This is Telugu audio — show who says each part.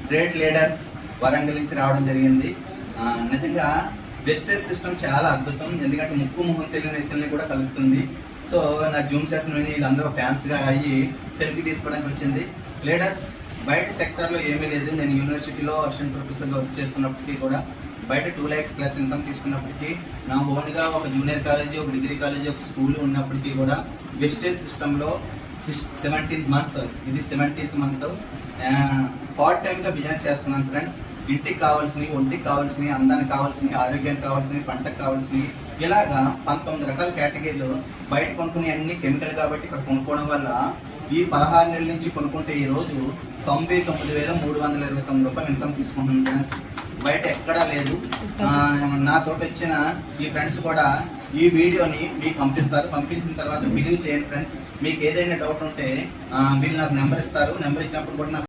Speaker 1: ట్రేడ్ లీడర్స్ వరంగల్ నుంచి రావడం జరిగింది. నిజంగా వెస్టేజ్ సిస్టమ్ చాలా అద్భుతం, ఎందుకంటే ముక్కు ముఖం తెలియని వ్యక్తుల్ని కూడా కలుపుతుంది. సో నా జూమ్ సెషన్ విని వీళ్ళందరూ ఫ్యాన్స్గా అయ్యి సెల్ఫీ తీసుకోవడానికి వచ్చింది. లీడర్స్ బయట సెక్టర్లో ఏమీ లేదు. నేను యూనివర్సిటీలో అసిస్టెంట్ ప్రొఫెసర్గా వర్క్ చేస్తున్నప్పటికీ కూడా బయట 2 lakhs ప్లస్ ఇన్కమ్ తీసుకున్నప్పటికీ నా ఓన్గా ఒక జూనియర్ కాలేజీ, ఒక డిగ్రీ కాలేజీ, ఒక స్కూల్ ఉన్నప్పటికీ కూడా వెస్టేజ్ సిస్టంలో 17th month, ఇది 17th month పార్ట్ టైమ్గా బిజినెస్ చేస్తున్నాను ఫ్రెండ్స్. ఇంటికి కావాల్సినవి, ఒంటికి కావాల్సినవి, అందానికి కావాల్సినవి, ఆరోగ్యానికి కావాల్సినవి, పంటకు కావాల్సినవి, ఇలాగా 19 రకాల కేటగిరీలు. బయట కొనుక్కునే అన్ని కెమికల్ కాబట్టి ఇక్కడ కొనుక్కోవడం వల్ల ఈ 16 నెలల నుంచి కొనుక్కుంటే ఈరోజు 99,329 రూపాయలు ఇన్కమ్ తీసుకుంటున్నాను ఫ్రెండ్స్. బయట ఎక్కడా లేదు. నాతో వచ్చిన ఈ ఫ్రెండ్స్ కూడా ఈ వీడియోని మీకు పంపిస్తారు. పంపించిన తర్వాత బిలీవ్ చేయండి ఫ్రెండ్స్. మీకు ఏదైనా డౌట్ ఉంటే వీళ్ళు నాకు నెంబర్ ఇస్తారు. నెంబర్ ఇచ్చినప్పుడు కూడా